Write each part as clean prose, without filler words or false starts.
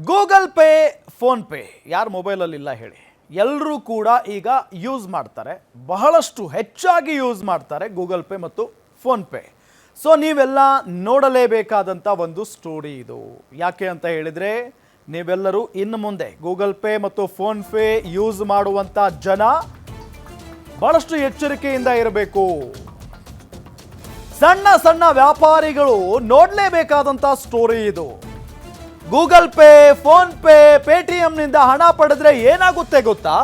Google pay, phone pay ಯಾರು ಮೊಬೈಲಲ್ಲಿ ಇಲ್ಲ ಹೇಳಿ, ಎಲ್ಲರೂ ಕೂಡ ಈಗ ಯೂಸ್ ಮಾಡ್ತಾರೆ, ಬಹಳಷ್ಟು ಹೆಚ್ಚಾಗಿ ಯೂಸ್ ಮಾಡ್ತಾರೆ ಗೂಗಲ್ ಪೇ ಮತ್ತು ಫೋನ್ ಪೇ. ಸೊ ನೀವೆಲ್ಲ ನೋಡಲೇಬೇಕಾದಂಥ ಒಂದು ಸ್ಟೋರಿ ಇದು. ಯಾಕೆ ಅಂತ ಹೇಳಿದರೆ, ನೀವೆಲ್ಲರೂ ಇನ್ನು ಮುಂದೆ ಗೂಗಲ್ ಪೇ ಮತ್ತು ಫೋನ್ ಪೇ ಯೂಸ್ ಮಾಡುವಂಥ ಜನ ಬಹಳಷ್ಟು ಎಚ್ಚರಿಕೆಯಿಂದ ಇರಬೇಕು. ಸಣ್ಣ ಸಣ್ಣ ವ್ಯಾಪಾರಿಗಳು ನೋಡಲೇಬೇಕಾದಂಥ ಸ್ಟೋರಿ ಇದು. ಗೂಗಲ್ ಪೇ, ಫೋನ್ ಪೇ, ಪೇಟಿಎಂನಿಂದ ಹಣ ಪಡೆದ್ರೆ ಏನಾಗುತ್ತೆ ಗೊತ್ತಾ?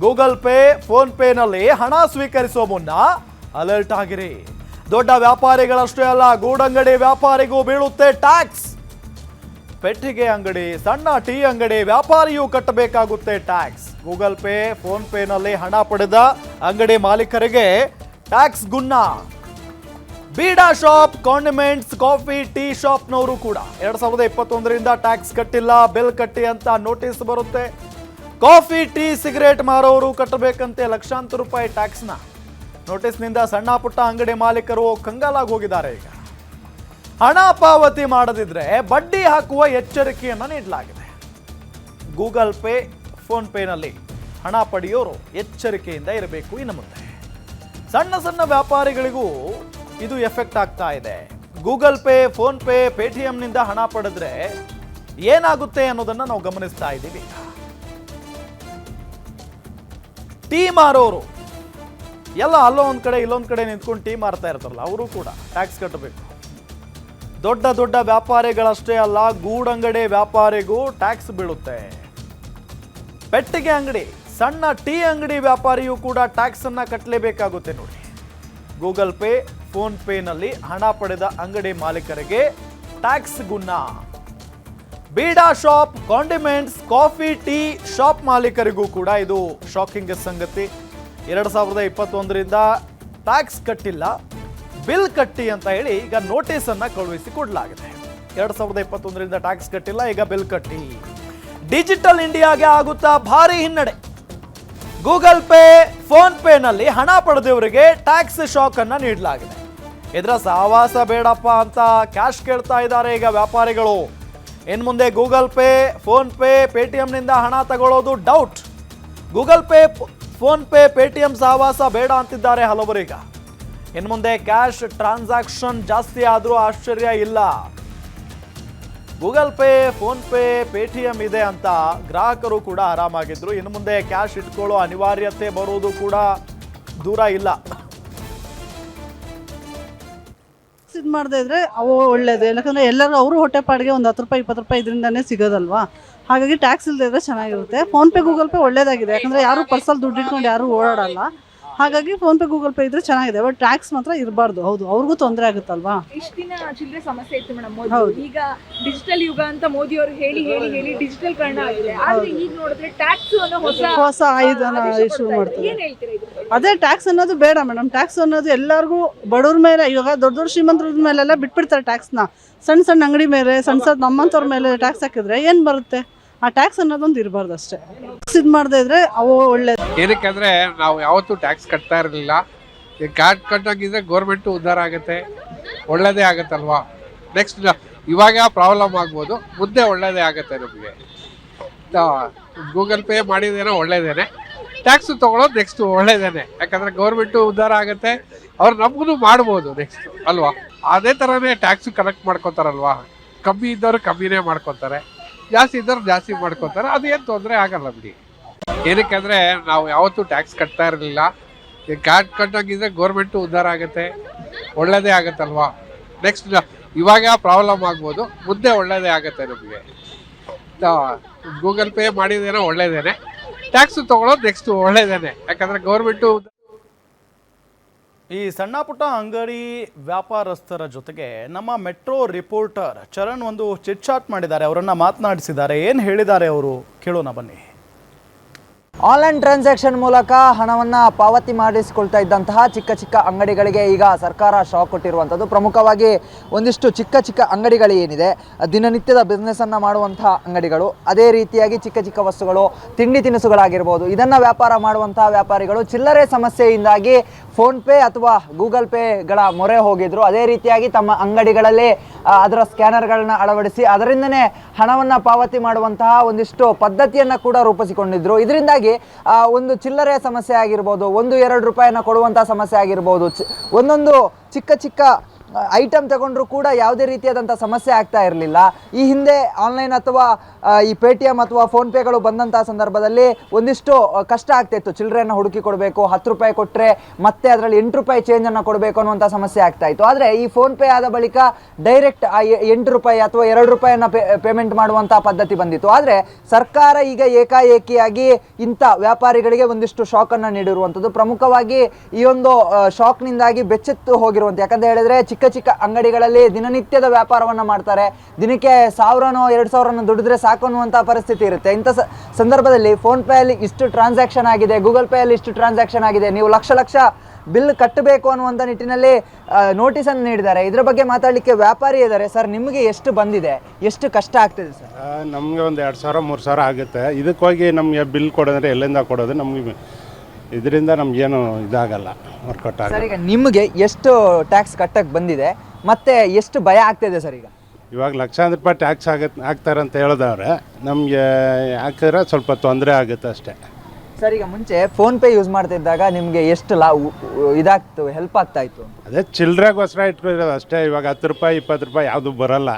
ಗೂಗಲ್ ಪೇ, ಫೋನ್ ಪೇನಲ್ಲಿ ಹಣ ಸ್ವೀಕರಿಸುವ ಮುನ್ನ ಅಲರ್ಟ್ ಆಗಿರಿ. ದೊಡ್ಡ ವ್ಯಾಪಾರಿಗಳಷ್ಟೇ ಅಲ್ಲ, ಗೂಡಂಗಡಿ ವ್ಯಾಪಾರಿಗೂ ಬೀಳುತ್ತೆ ಟ್ಯಾಕ್ಸ್. ಪೆಟ್ಟಿಗೆ ಅಂಗಡಿ, ಸಣ್ಣ ಟೀ ಅಂಗಡಿ ವ್ಯಾಪಾರಿಯೂ ಕಟ್ಟಬೇಕಾಗುತ್ತೆ ಟ್ಯಾಕ್ಸ್. ಗೂಗಲ್ ಪೇ, ಫೋನ್ ಪೇನಲ್ಲಿ ಹಣ ಪಡೆದ ಅಂಗಡಿ ಮಾಲೀಕರಿಗೆ ಟ್ಯಾಕ್ಸ್ ಗುನ್ನ. ಬೀಡಾ ಶಾಪ್, ಕಾಂಡಿಮೆಂಟ್ಸ್, ಕಾಫಿ, ಟೀ ಶಾಪ್ನವರು ಕೂಡ 2021ರಿಂದ ಟ್ಯಾಕ್ಸ್ ಕಟ್ಟಿಲ್ಲ, ಬಿಲ್ ಕಟ್ಟಿ ಅಂತ ನೋಟಿಸ್ ಬರುತ್ತೆ. ಕಾಫಿ, ಟೀ, ಸಿಗರೇಟ್ ಮಾರೋರು ಕಟ್ಟಬೇಕಂತೆ ಲಕ್ಷಾಂತರ ರೂಪಾಯಿ ಟ್ಯಾಕ್ಸ್ನ. ನೋಟಿಸ್ನಿಂದ ಸಣ್ಣ ಪುಟ್ಟ ಅಂಗಡಿ ಮಾಲೀಕರು ಕಂಗಾಲಾಗಿ ಹೋಗಿದ್ದಾರೆ. ಈಗ ಹಣ ಪಾವತಿ ಮಾಡದಿದ್ರೆ ಬಡ್ಡಿ ಹಾಕುವ ಎಚ್ಚರಿಕೆಯನ್ನು ನೀಡಲಾಗಿದೆ. ಗೂಗಲ್ ಪೇ, ಫೋನ್ ಪೇನಲ್ಲಿ ಹಣ ಪಡೆಯೋರು ಎಚ್ಚರಿಕೆಯಿಂದ ಇರಬೇಕು. ಇನ್ನು ಮುಂದೆ ಸಣ್ಣ ಸಣ್ಣ ವ್ಯಾಪಾರಿಗಳಿಗೂ ಇದು ಎಫೆಕ್ಟ್ ಆಗ್ತಾ ಇದೆ. ಗೂಗಲ್ ಪೇ, ಫೋನ್ ಪೇ, ಪೇಟಿಎಂನಿಂದ ಹಣ ಪಡೆದ್ರೆ ಏನಾಗುತ್ತೆ ಅನ್ನೋದನ್ನ ನಾವು ಗಮನಿಸ್ತಾ ಇದ್ದೀವಿ. ಟೀ ಮಾರೋರು ಎಲ್ಲ ಅಲ್ಲೋ ಒಂದ್ ಕಡೆ ಇಲ್ಲೊಂದ್ ಕಡೆ ನಿಂತ್ಕೊಂಡು ಟೀ ಮಾರ್ತಾ ಇರ್ತಾರಲ್ಲ, ಅವರು ಕೂಡ ಟ್ಯಾಕ್ಸ್ ಕಟ್ಟಬೇಕು. ದೊಡ್ಡ ದೊಡ್ಡ ವ್ಯಾಪಾರಿಗಳಷ್ಟೇ ಅಲ್ಲ, ಗೂಡಂಗಡಿ ವ್ಯಾಪಾರಿಗೂ ಟ್ಯಾಕ್ಸ್ ಬೀಳುತ್ತೆ. ಪೆಟ್ಟಿಗೆ ಅಂಗಡಿ, ಸಣ್ಣ ಟೀ ಅಂಗಡಿ ವ್ಯಾಪಾರಿಯೂ ಕೂಡ ಟ್ಯಾಕ್ಸ್ ಅನ್ನ ಕಟ್ಟಲೇಬೇಕಾಗುತ್ತೆ. ನೋಡಿ, ಗೂಗಲ್ ಪೇ, ಫೋನ್ ಪೇನಲ್ಲಿ ಹಣ ಪಡೆದ ಅಂಗಡಿ ಮಾಲೀಕರಿಗೆ ಟ್ಯಾಕ್ಸ್ ಗುನ್ನ. ಬೀಡಾ shop, condiments, coffee, tea shop ಮಾಲೀಕರಿಗೂ ಕೂಡ ಇದು ಶಾಕಿಂಗ್ ಸಂಗತಿ. 2021ರಿಂದ ಟ್ಯಾಕ್ಸ್ ಕಟ್ಟಿಲ್ಲ, ಬಿಲ್ ಕಟ್ಟಿ ಅಂತ ಹೇಳಿ ಈಗ ನೋಟಿಸ್ ಅನ್ನ ಕಳುಹಿಸಿ ಕೊಡಲಾಗಿದೆ. 2021ರಿಂದ ಟ್ಯಾಕ್ಸ್ ಕಟ್ಟಿಲ್ಲ, ಈಗ ಬಿಲ್ ಕಟ್ಟಿ. ಡಿಜಿಟಲ್ ಇಂಡಿಯಾಗೆ ಆಗುತ್ತಾ ಭಾರಿ ಹಿನ್ನಡೆ. ಗೂಗಲ್ ಪೇ, ಫೋನ್ ಪೇನಲ್ಲಿ ಹಣ ಪಡೆದವರಿಗೆ ಟ್ಯಾಕ್ಸ್ ಶಾಕ್ ಅನ್ನ ನೀಡಲಾಗಿದೆ. ಇದರ ಸಹವಾಸ ಬೇಡಪ್ಪ ಅಂತ ಕ್ಯಾಶ್ ಕೇಳ್ತಾ ಇದ್ದಾರೆ ಈಗ ವ್ಯಾಪಾರಿಗಳು. ಇನ್ನು ಮುಂದೆ ಗೂಗಲ್ ಪೇ, ಫೋನ್ ಪೇ, ಪೇಟಿಎಂನಿಂದ ಹಣ ತಗೊಳ್ಳೋದು doubt. Google pay, phone pay, Paytm ಸಹವಾಸ ಬೇಡ ಅಂತಿದ್ದಾರೆ ಹಲವರೀಗ. ಇನ್ನು ಮುಂದೆ ಕ್ಯಾಶ್ ಟ್ರಾನ್ಸಾಕ್ಷನ್ ಜಾಸ್ತಿ ಆದರೂ ಆಶ್ಚರ್ಯ ಇಲ್ಲ. Google pay, phone pay, Paytm ಇದೆ ಅಂತ ಗ್ರಾಹಕರು ಕೂಡ ಆರಾಮಾಗಿದ್ರು. ಇನ್ನು ಮುಂದೆ ಕ್ಯಾಶ್ ಇಟ್ಕೊಳ್ಳೋ ಅನಿವಾರ್ಯತೆ ಬರೋದು ಕೂಡ ದೂರ ಇಲ್ಲ. ಇದು ಮಾಡದೇ ಇದ್ರೆ ಅವು ಒಳ್ಳೇದು. ಯಾಕಂದರೆ ಎಲ್ಲರೂ ಅವರು ಹೊಟ್ಟೆಪಾಡಿಗೆ ಒಂದು 10 ರೂಪಾಯಿ 20 ರೂಪಾಯಿ ಇದರಿಂದನೇ ಸಿಗೋದಲ್ವಾ. ಹಾಗಾಗಿ ಟ್ಯಾಕ್ಸ್ ಇಲ್ಲದೆ ಇದ್ರೆ ಚೆನ್ನಾಗಿರುತ್ತೆ. ಫೋನ್ಪೇ, ಗೂಗಲ್ ಪೇ ಒಳ್ಳೇದಾಗಿದೆ. ಯಾಕಂದರೆ ಯಾರು ಪರ್ಸಲ್ಲಿ ದುಡ್ಡು ಇಟ್ಕೊಂಡು ಯಾರು ಓಡಾಡಲ್ಲ. ಹಾಗಾಗಿ ಫೋನ್ಪೇ, ಗೂಗಲ್ ಪೇ ಇದ್ರೆ ಚೆನ್ನಾಗಿದೆ. ಬಟ್ ಟ್ಯಾಕ್ಸ್ ಮಾತ್ರ ಇರಬಾರ್ದು. ಹೌದು, ಅವ್ರಿಗೂ ತೊಂದರೆ ಆಗುತ್ತಲ್ವಾ. ಇಷ್ಟು ದಿನ ಚಿಲ್ಲರೆ ಸಮಸ್ಯೆ ಇತ್ತು ಮೇಡಮ್. ಈಗ ಡಿಜಿಟಲ್ ಯುಗ ಅಂತ ಮೋದಿ ಅವರು ಹೇಳಿ ಹೇಳಿ ಹೇಳಿ ಡಿಜಿಟಲ್ ಕರಣ ಆಗಿದೆ. ಆದ್ರೆ ಈಗ ನೋಡಿದ್ರೆ ಟ್ಯಾಕ್ಸ್ ಅನ್ನೋ ಹೊಸ ಆಯುಧನ ಶುರು ಮಾಡ್ತಾರೆ. ಏನ್ ಹೇಳ್ತೀರಾ ಇದು? ಅದೇ ಟ್ಯಾಕ್ಸ್ ಅನ್ನೋದು ಬೇಡ ಮೇಡಮ್. ಟ್ಯಾಕ್ಸ್ ಅನ್ನೋದು ಎಲ್ಲರಿಗೂ ಬಡವ್ರ ಮೇಲೆ, ಇವಾಗ ದೊಡ್ಡ ದೊಡ್ಡ ಶ್ರೀಮಂತರ ಮೇಲೆಲ್ಲ ಬಿಟ್ಬಿಡ್ತಾರೆ ಟ್ಯಾಕ್ಸ್ನ. ಸಣ್ಣ ಸಣ್ಣ ಅಂಗಡಿ ಮೇಲೆ, ಸಣ್ಣ ನಮ್ಮಂಥವ್ರ ಮೇಲೆ ಟ್ಯಾಕ್ಸ್ ಹಾಕಿದ್ರೆ ಏನು ಬರುತ್ತೆ? ಆ ಟ್ಯಾಕ್ಸ್ ಅನ್ನೋದೊಂದು ಇರಬಾರ್ದು ಅಷ್ಟೇ. ಇದು ಮಾಡದೇ ಇದ್ರೆ ಅವು ಒಳ್ಳೇದು. ಏನಕ್ಕಂದ್ರೆ ನಾವು ಯಾವತ್ತೂ ಟ್ಯಾಕ್ಸ್ ಕಟ್ತಾ ಇರಲಿಲ್ಲ. ಈಗ ಕಾರ್ಡ್ ಕಟ್ಟೋಗಿದ್ರೆ ಗೌರ್ಮೆಂಟು ಉದ್ಧಾರ ಆಗುತ್ತೆ, ಒಳ್ಳೇದೇ ಆಗುತ್ತಲ್ವಾ. ನೆಕ್ಸ್ಟ್ ಇವಾಗ ಪ್ರಾಬ್ಲಮ್ ಆಗ್ಬೋದು, ಮುಂದೆ ಒಳ್ಳೇದೇ ಆಗುತ್ತೆ ನಮಗೆ. ಗೂಗಲ್ ಪೇ ಮಾಡಿದೇನೋ ಒಳ್ಳೇದೇನೆ, ಟ್ಯಾಕ್ಸ್ ತೊಗೊಳೋದು ನೆಕ್ಸ್ಟ್ ಒಳ್ಳೇದೇನೆ. ಯಾಕಂದರೆ ಗೌರ್ಮೆಂಟು ಉದ್ಧಾರ ಆಗುತ್ತೆ, ಅವ್ರು ನಮಗೂ ಮಾಡ್ಬೋದು ನೆಕ್ಸ್ಟ್ ಅಲ್ವಾ. ಅದೇ ಥರನೇ ಟ್ಯಾಕ್ಸು ಕಲೆಕ್ಟ್ ಮಾಡ್ಕೊತಾರಲ್ವಾ. ಕಮ್ಮಿ ಇದ್ದವ್ರು ಕಮ್ಮಿನೇ ಮಾಡ್ಕೊತಾರೆ, ಜಾಸ್ತಿ ಇದ್ದವ್ರು ಜಾಸ್ತಿ ಮಾಡ್ಕೊತಾರೆ. ಅದೇನು ತೊಂದರೆ ಆಗಲ್ಲ ಬಿಡಿ. ಏನಕ್ಕಂದರೆ ನಾವು ಯಾವತ್ತೂ ಟ್ಯಾಕ್ಸ್ ಕಟ್ತಾ ಇರಲಿಲ್ಲ. ಈಗ ಕಾರ್ಡ್ ಕಟ್ಟೋಗಿದ್ರೆ ಗೌರ್ಮೆಂಟು ಉದ್ಧಾರ ಆಗುತ್ತೆ, ಒಳ್ಳೇದೇ ಆಗುತ್ತಲ್ವಾ. ನೆಕ್ಸ್ಟ್ ಇವಾಗ ಪ್ರಾಬ್ಲಮ್ ಆಗ್ಬೋದು, ಮುಂದೆ ಒಳ್ಳೇದೇ ಆಗುತ್ತೆ ನಮಗೆ. ಗೂಗಲ್ ಪೇ ಮಾಡಿದೇನೋ ಒಳ್ಳೇದೇನೆ, ಟ್ಯಾಕ್ಸು ತೊಗೊಳೋದು ನೆಕ್ಸ್ಟ್ ಒಳ್ಳೇದೇನೆ. ಯಾಕಂದರೆ ಗೌರ್ಮೆಂಟು ಈ ಸಣ್ಣ ಪುಟ್ಟ ಅಂಗಡಿ ವ್ಯಾಪಾರಸ್ಥರ ಜೊತೆಗೆ ನಮ್ಮ ಮೆಟ್ರೋ ರಿಪೋರ್ಟರ್ ಚರಣ್ ಒಂದು ಚಿಟ್ ಚಾಟ್ ಮಾಡಿದ್ದಾರೆ, ಅವರನ್ನ ಮಾತನಾಡಿಸಿದ್ದಾರೆ. ಏನು ಹೇಳಿದ್ದಾರೆ ಅವರು ಕೇಳೋಣ ಬನ್ನಿ. ಆನ್ಲೈನ್ ಟ್ರಾನ್ಸಾಕ್ಷನ್ ಮೂಲಕ ಹಣವನ್ನು ಪಾವತಿ ಮಾಡಿಸಿಕೊಳ್ತಾ ಇದ್ದಂತಹ ಚಿಕ್ಕ ಚಿಕ್ಕ ಅಂಗಡಿಗಳಿಗೆ ಈಗ ಸರ್ಕಾರ ಶಾಕ್ ಕೊಟ್ಟಿರುವಂಥದ್ದು. ಪ್ರಮುಖವಾಗಿ ಒಂದಿಷ್ಟು ಚಿಕ್ಕ ಚಿಕ್ಕ ಅಂಗಡಿಗಳು ಏನಿದೆ, ದಿನನಿತ್ಯದ ಬಿಸ್ನೆಸ್ಸನ್ನು ಮಾಡುವಂತಹ ಅಂಗಡಿಗಳು, ಅದೇ ರೀತಿಯಾಗಿ ಚಿಕ್ಕ ಚಿಕ್ಕ ವಸ್ತುಗಳು, ತಿಂಡಿ ತಿನಿಸುಗಳಾಗಿರ್ಬೋದು, ಇದನ್ನು ವ್ಯಾಪಾರ ಮಾಡುವಂತಹ ವ್ಯಾಪಾರಿಗಳು ಚಿಲ್ಲರೆ ಸಮಸ್ಯೆಯಿಂದಾಗಿ ಫೋನ್ಪೇ ಅಥವಾ ಗೂಗಲ್ ಪೇಗಳ ಮೊರೆ ಹೋಗಿದ್ರು. ಅದೇ ರೀತಿಯಾಗಿ ತಮ್ಮ ಅಂಗಡಿಗಳಲ್ಲಿ ಅದರ ಸ್ಕ್ಯಾನರ್ಗಳನ್ನ ಅಳವಡಿಸಿ ಅದರಿಂದನೇ ಹಣವನ್ನು ಪಾವತಿ ಮಾಡುವಂತಹ ಒಂದಿಷ್ಟು ಪದ್ಧತಿಯನ್ನು ಕೂಡ ರೂಪಿಸಿಕೊಂಡಿದ್ರು. ಇದರಿಂದಾಗಿ ಒಂದು ಚಿಲ್ಲರೆ ಸಮಸ್ಯೆ ಆಗಿರ್ಬೋದು, 1-2 ರೂಪಾಯಿನ ಕೊಡುವಂಥ ಸಮಸ್ಯೆ ಆಗಿರ್ಬೋದು, ಒಂದೊಂದು ಚಿಕ್ಕ ಚಿಕ್ಕ ಐಟಮ್ ತಗೊಂಡ್ರು ಕೂಡ ಯಾವುದೇ ರೀತಿಯಾದಂಥ ಸಮಸ್ಯೆ ಆಗ್ತಾ ಇರಲಿಲ್ಲ. ಈ ಹಿಂದೆ ಆನ್ಲೈನ್ ಅಥವಾ ಈ ಪೇಟಿಎಮ್ ಅಥವಾ ಫೋನ್ಪೇಗಳು ಬಂದಂಥ ಸಂದರ್ಭದಲ್ಲಿ ಒಂದಿಷ್ಟು ಕಷ್ಟ ಆಗ್ತಾಯಿತ್ತು. ಚಿಲ್ಲರೆಯನ್ನು ಹುಡುಕಿ ಕೊಡಬೇಕು, 10 ರೂಪಾಯಿ ಕೊಟ್ಟರೆ ಮತ್ತೆ ಅದರಲ್ಲಿ 8 ರೂಪಾಯಿ ಚೇಂಜನ್ನು ಕೊಡಬೇಕು ಅನ್ನುವಂಥ ಸಮಸ್ಯೆ ಆಗ್ತಾಯಿತ್ತು. ಆದರೆ ಈ ಫೋನ್ಪೇ ಆದ ಬಳಿಕ ಡೈರೆಕ್ಟ್ 8 ರೂಪಾಯಿ ಅಥವಾ 2 ರೂಪಾಯಿಯನ್ನು ಪೇಮೆಂಟ್ ಮಾಡುವಂಥ ಪದ್ಧತಿ ಬಂದಿತ್ತು. ಆದರೆ ಸರ್ಕಾರ ಈಗ ಏಕಾಏಕಿಯಾಗಿ ಇಂಥ ವ್ಯಾಪಾರಿಗಳಿಗೆ ಒಂದಿಷ್ಟು ಶಾಕನ್ನು ನೀಡಿರುವಂಥದ್ದು. ಪ್ರಮುಖವಾಗಿ ಈ ಒಂದು ಶಾಕ್ನಿಂದಾಗಿ ಬೆಚ್ಚೆತ್ತು ಹೋಗಿರುವಂಥ, ಯಾಕಂತ ಹೇಳಿದರೆ ಚಿಕ್ಕ ಚಿಕ್ಕ ಅಂಗಡಿಗಳಲ್ಲಿ ದಿನನಿತ್ಯದ ವ್ಯಾಪಾರವನ್ನು ಮಾಡ್ತಾರೆ, ದಿನಕ್ಕೆ 1000-2000 ದುಡಿದ್ರೆ ಸಾಕು ಅನ್ನುವಂಥ ಪರಿಸ್ಥಿತಿ ಇರುತ್ತೆ. ಇಂಥ ಸಂದರ್ಭದಲ್ಲಿ ಫೋನ್ಪೇಯಲ್ಲಿ ಇಷ್ಟು ಟ್ರಾನ್ಸಾಕ್ಷನ್ ಆಗಿದೆ, ಗೂಗಲ್ ಪೇಯಲ್ಲಿ ಇಷ್ಟು ಟ್ರಾನ್ಸಾಕ್ಷನ್ ಆಗಿದೆ, ನೀವು ಲಕ್ಷ ಬಿಲ್ ಕಟ್ಟಬೇಕು ಅನ್ನುವಂಥ ನಿಟ್ಟಿನಲ್ಲಿ ನೋಟಿಸನ್ನು ನೀಡಿದ್ದಾರೆ. ಇದರ ಬಗ್ಗೆ ಮಾತಾಡಲಿಕ್ಕೆ ವ್ಯಾಪಾರಿ ಇದ್ದಾರೆ. ಸರ್, ನಿಮಗೆ ಎಷ್ಟು ಬಂದಿದೆ, ಎಷ್ಟು ಕಷ್ಟ ಆಗ್ತಿದೆ ಸರ್? ನಮಗೆ ಒಂದು 2000-3000 ಆಗುತ್ತೆ. ಇದಕ್ಕೋಗಿ ನಮಗೆ ಬಿಲ್ ಕೊಡೋದ್ರೆ ಎಲ್ಲಿಂದ ಕೊಡೋದು? ನಮಗೆ ಇದರಿಂದ ನಮಗೇನು ಇದಾಗಲ್ಲ, ವರ್ಕೌಟ್ ಆಗಲ್ಲ. ಸರ್, ಈಗ ನಿಮಗೆ ಎಷ್ಟು ಟ್ಯಾಕ್ಸ್ ಕಟ್ಟಕ್ಕೆ ಬಂದಿದೆ ಮತ್ತು ಎಷ್ಟು ಭಯ ಆಗ್ತಿದೆ ಸರ್? ಈಗ ಇವಾಗ ಲಕ್ಷಾಂತರ ರೂಪಾಯಿ ಟ್ಯಾಕ್ಸ್ ಹಾಕ್ತಾರೆ ಅಂತ ಹೇಳಿದವ್ರೆ, ನಮಗೆ ಹಾಕಿದ್ರೆ ಸ್ವಲ್ಪ ತೊಂದರೆ ಆಗುತ್ತೆ ಅಷ್ಟೇ. ಸರ್, ಈಗ ಮುಂಚೆ ಫೋನ್ಪೇ ಯೂಸ್ ಮಾಡ್ತಿದ್ದಾಗ ನಿಮಗೆ ಎಷ್ಟು ಇದಾಗ್ತು, ಹೆಲ್ಪ್ ಆಗ್ತಾ ಇತ್ತು? ಅದೇ ಚಿಲ್ಲರೆಗೋಸ್ಕರ ಇಟ್ಕೊಂಡಿರೋದು ಅಷ್ಟೇ. ಇವಾಗ 10 ರೂಪಾಯಿ 20 ರೂಪಾಯಿ ಯಾವುದು ಬರೋಲ್ಲ,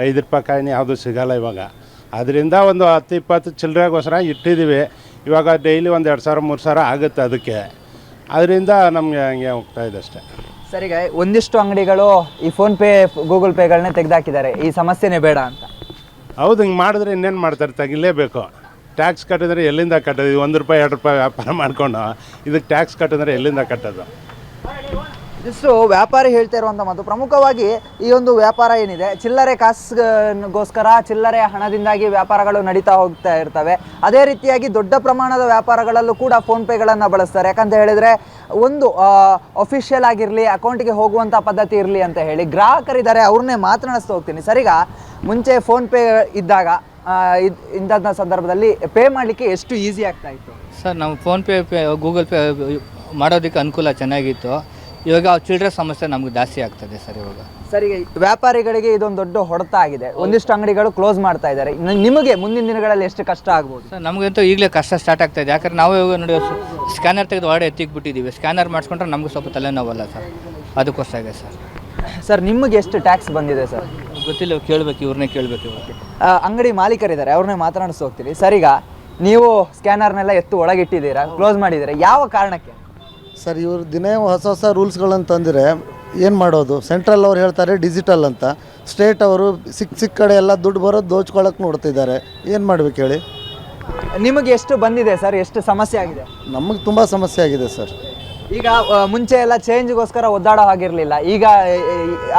5 ರೂಪಾಯಿ ಕಾಯಿನಿ ಯಾವುದು ಸಿಗೋಲ್ಲ ಇವಾಗ. ಅದರಿಂದ ಒಂದು 10-20 ಚಿಲ್ಲರೆಗೋಸ್ಕರ ಇಟ್ಟಿದ್ದೀವಿ. ಇವಾಗ ಡೈಲಿ ಒಂದು 2000-3000 ಆಗುತ್ತೆ ಅದಕ್ಕೆ. ಅದರಿಂದ ನಮಗೆ ಹಂಗೆ ಹೋಗ್ತಾ ಇದೆ ಅಷ್ಟೇ. ಸರ್, ಈಗ ಒಂದಿಷ್ಟು ಅಂಗಡಿಗಳು ಈ ಫೋನ್ಪೇ ಗೂಗಲ್ ಪೇಗಳನ್ನೇ ತೆಗೆದಾಕಿದ್ದಾರೆ, ಈ ಸಮಸ್ಯೆನೇ ಬೇಡ ಅಂತ. ಹೌದು, ಹಿಂಗೆ ಮಾಡಿದ್ರೆ ಇನ್ನೇನು ಮಾಡ್ತಾರೆ? ತೆಗಿಲೇಬೇಕು. ಟ್ಯಾಕ್ಸ್ ಕಟ್ಟಿದ್ರೆ ಎಲ್ಲಿಂದ ಕಟ್ಟೋದು? 1 ರೂಪಾಯಿ 2 ರೂಪಾಯಿ ವ್ಯಾಪಾರ ಮಾಡ್ಕೊಂಡು ಇದಕ್ಕೆ ಟ್ಯಾಕ್ಸ್ ಕಟ್ಟಿದ್ರೆ ಎಲ್ಲಿಂದ ಕಟ್ಟೋದು? ಇದಿಷ್ಟು ವ್ಯಾಪಾರಿ ಹೇಳ್ತಾ ಇರುವಂಥ ಮಾತು. ಪ್ರಮುಖವಾಗಿ ಈ ಒಂದು ವ್ಯಾಪಾರ ಏನಿದೆ, ಚಿಲ್ಲರೆ ಕಾಸಿಗೋಸ್ಕರ, ಚಿಲ್ಲರೆ ಹಣದಿಂದಾಗಿ ವ್ಯಾಪಾರಗಳು ನಡೀತಾ ಹೋಗ್ತಾ ಇರ್ತವೆ. ಅದೇ ರೀತಿಯಾಗಿ ದೊಡ್ಡ ಪ್ರಮಾಣದ ವ್ಯಾಪಾರಗಳಲ್ಲೂ ಕೂಡ ಫೋನ್ಪೇಗಳನ್ನು ಬಳಸ್ತಾರೆ. ಯಾಕಂತ ಹೇಳಿದರೆ ಒಂದು ಅಫಿಷಿಯಲ್ ಆಗಿರಲಿ, ಅಕೌಂಟಿಗೆ ಹೋಗುವಂಥ ಪದ್ಧತಿ ಇರಲಿ ಅಂತ ಹೇಳಿ ಗ್ರಾಹಕರಿದ್ದಾರೆ, ಅವ್ರನ್ನೇ ಮಾತನಾಡಿಸ್ತಾ ಹೋಗ್ತೀನಿ. ಸರ್, ಈಗ ಮುಂಚೆ ಫೋನ್ಪೇ ಇದ್ದಾಗ ಇಂಥ ಸಂದರ್ಭದಲ್ಲಿ ಪೇ ಮಾಡಲಿಕ್ಕೆ ಎಷ್ಟು ಈಸಿ ಆಗ್ತಾ ಇತ್ತು? ಸರ್, ನಾವು ಫೋನ್ಪೇ ಗೂಗಲ್ ಪೇ ಮಾಡೋದಕ್ಕೆ ಅನುಕೂಲ ಚೆನ್ನಾಗಿತ್ತು. ಇವಾಗ ಚಿಲ್ಲರೆ ಸಮಸ್ಯೆ ನಮ್ಗೆ ಜಾಸ್ತಿ ಆಗ್ತದೆ ಸರ್ ಇವಾಗ. ಸರ್, ಈಗ ವ್ಯಾಪಾರಿಗಳಿಗೆ ಇದೊಂದು ದೊಡ್ಡ ಹೊಡೆತ ಆಗಿದೆ. ಒಂದಿಷ್ಟು ಅಂಗಡಿಗಳು ಕ್ಲೋಸ್ ಮಾಡ್ತಾ ಇದ್ದಾರೆ. ನಿಮಗೆ ಮುಂದಿನ ದಿನಗಳಲ್ಲಿ ಎಷ್ಟು ಕಷ್ಟ ಆಗ್ಬೋದು? ಸರ್, ನಮಗಂತೂ ಈಗಲೇ ಕಷ್ಟ ಸ್ಟಾರ್ಟ್ ಆಗ್ತಾ ಇದೆ. ಯಾಕಂದ್ರೆ ನಾವು ಇವಾಗ ನೋಡಿ ಸ್ಕ್ಯಾನರ್ ತೆಗೆದು ಹೊರಡೆ ಎತ್ತಿಕ್ಬಿಟ್ಟಿದ್ದೀವಿ. ಸ್ಕ್ಯಾನರ್ ಮಾಡಿಸ್ಕೊಂಡ್ರೆ ನಮಗೆ ಸ್ವಲ್ಪ ತಲೆನೋವಲ್ಲ ಸರ್, ಅದಕ್ಕೋಸ್ಕರ ಸರ್. ಸರ್, ನಿಮಗೆ ಎಷ್ಟು ಟ್ಯಾಕ್ಸ್ ಬಂದಿದೆ ಸರ್? ಗೊತ್ತಿಲ್ಲ, ಕೇಳಬೇಕು, ಇವ್ರನ್ನೇ ಕೇಳಬೇಕು ಇವಾಗ. ಅಂಗಡಿ ಮಾಲೀಕರಿದ್ದಾರೆ, ಅವ್ರನ್ನೇ ಮಾತನಾಡಿಸ್ತಾ ಹೋಗ್ತೀನಿ. ಸರ್, ಈಗ ನೀವು ಸ್ಕ್ಯಾನರ್ನೆಲ್ಲ ಎತ್ತು ಒಳಗಿಟ್ಟಿದ್ದೀರಾ, ಕ್ಲೋಸ್ ಮಾಡಿದ್ದೀರಾ, ಯಾವ ಕಾರಣಕ್ಕೆ? ಸರ್, ಇವರು ದಿನೇ ಹೊಸ ರೂಲ್ಸ್ಗಳನ್ನು ತಂದರೆ ಏನು ಮಾಡೋದು? ಸೆಂಟ್ರಲ್ ಅವ್ರು ಹೇಳ್ತಾರೆ ಡಿಜಿಟಲ್ ಅಂತ, ಸ್ಟೇಟ್ ಅವರು ಸಿಕ್ಕ ಕಡೆ ಎಲ್ಲ ದುಡ್ಡು ಬರೋದು ದೋಚ್ಕೊಳ್ಳೋಕೆ ನೋಡ್ತಿದ್ದಾರೆ. ಏನು ಮಾಡ್ಬೇಕು ಹೇಳಿ? ನಿಮಗೆ ಎಷ್ಟು ಬಂದಿದೆ ಸರ್? ಎಷ್ಟು ಸಮಸ್ಯೆ ಆಗಿದೆ? ನಮಗೆ ತುಂಬ ಸಮಸ್ಯೆ ಆಗಿದೆ ಸರ್. ಈಗ ಮುಂಚೆ ಎಲ್ಲ ಚೇಂಜ್ಗೋಸ್ಕರ ಒದ್ದಾಡೋ ಹಾಗಿರಲಿಲ್ಲ, ಈಗ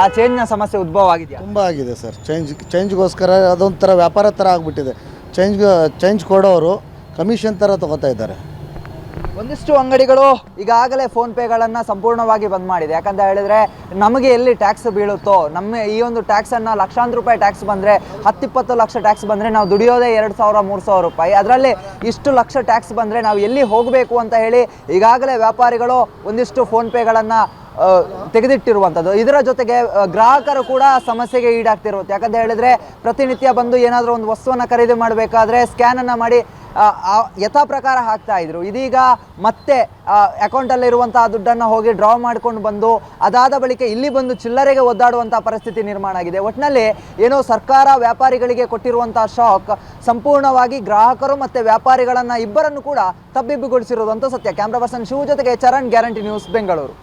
ಆ ಚೇಂಜ್ನ ಸಮಸ್ಯೆ ಉದ್ಭವ ಆಗಿದೆಯಾ? ತುಂಬ ಆಗಿದೆ ಸರ್. ಚೇಂಜ್ಗೋಸ್ಕರ ಅದೊಂಥರ ವ್ಯಾಪಾರ ಥರ ಆಗಿಬಿಟ್ಟಿದೆ. ಚೇಂಜ್ ಕೊಡೋರು ಕಮಿಷನ್ ಥರ ತೊಗೋತಾ ಇದ್ದಾರೆ. ಒಂದಿಷ್ಟು ಅಂಗಡಿಗಳು ಈಗಾಗಲೇ ಫೋನ್ಪೇಗಳನ್ನು ಸಂಪೂರ್ಣವಾಗಿ ಬಂದ್ ಮಾಡಿದೆ. ಯಾಕಂತ ಹೇಳಿದರೆ ನಮಗೆ ಎಲ್ಲಿ ಟ್ಯಾಕ್ಸ್ ಬೀಳುತ್ತೋ, ನಮ್ಮ ಈ ಒಂದು ಟ್ಯಾಕ್ಸನ್ನು ಲಕ್ಷಾಂತರ ರೂಪಾಯಿ ಟ್ಯಾಕ್ಸ್ ಬಂದರೆ, 10-20 ಲಕ್ಷ ಟ್ಯಾಕ್ಸ್ ಬಂದರೆ ನಾವು ದುಡಿಯೋದೇ 2000-3000 ರೂಪಾಯಿ. ಅದರಲ್ಲಿ ಇಷ್ಟು ಲಕ್ಷ ಟ್ಯಾಕ್ಸ್ ಬಂದರೆ ನಾವು ಎಲ್ಲಿ ಹೋಗಬೇಕು ಅಂತ ಹೇಳಿ ಈಗಾಗಲೇ ವ್ಯಾಪಾರಿಗಳು ಒಂದಿಷ್ಟು ಫೋನ್ಪೇಗಳನ್ನು ತೆಗೆದಿಟ್ಟಿರುವಂಥದ್ದು. ಇದರ ಜೊತೆಗೆ ಗ್ರಾಹಕರು ಕೂಡ ಸಮಸ್ಯೆಗೆ ಈಡಾಗ್ತಿರುವಂಥ. ಯಾಕಂತ ಹೇಳಿದರೆ ಪ್ರತಿನಿತ್ಯ ಬಂದು ಏನಾದರೂ ಒಂದು ವಸ್ತುವನ್ನು ಖರೀದಿ ಮಾಡಬೇಕಾದ್ರೆ ಸ್ಕ್ಯಾನನ್ನು ಮಾಡಿ ಯಥಾ ಪ್ರಕಾರ ಹಾಕ್ತಾ ಇದ್ರು. ಇದೀಗ ಮತ್ತೆ ಅಕೌಂಟಲ್ಲಿರುವಂತಹ ದುಡ್ಡನ್ನು ಹೋಗಿ ಡ್ರಾ ಮಾಡ್ಕೊಂಡು ಬಂದು ಅದಾದ ಬಳಿಕ ಇಲ್ಲಿ ಬಂದು ಚಿಲ್ಲರೆಗೆ ಒದ್ದಾಡುವಂಥ ಪರಿಸ್ಥಿತಿ ನಿರ್ಮಾಣ ಆಗಿದೆ. ಒಟ್ಟಿನಲ್ಲಿ ಏನೋ ಸರ್ಕಾರ ವ್ಯಾಪಾರಿಗಳಿಗೆ ಕೊಟ್ಟಿರುವಂಥ ಶಾಕ್ ಸಂಪೂರ್ಣವಾಗಿ ಗ್ರಾಹಕರು ಮತ್ತು ವ್ಯಾಪಾರಿಗಳನ್ನು ಇಬ್ಬರನ್ನು ಕೂಡ ತಬ್ಬಿಬ್ಬುಗೊಳಿಸಿರೋದು ಅಂತ ಸತ್ಯ. ಕ್ಯಾಮ್ರಾ ಪರ್ಸನ್ ಶಿವ ಜೊತೆಗೆ ಚರಣ್, ಗ್ಯಾರಂಟಿ ನ್ಯೂಸ್, ಬೆಂಗಳೂರು.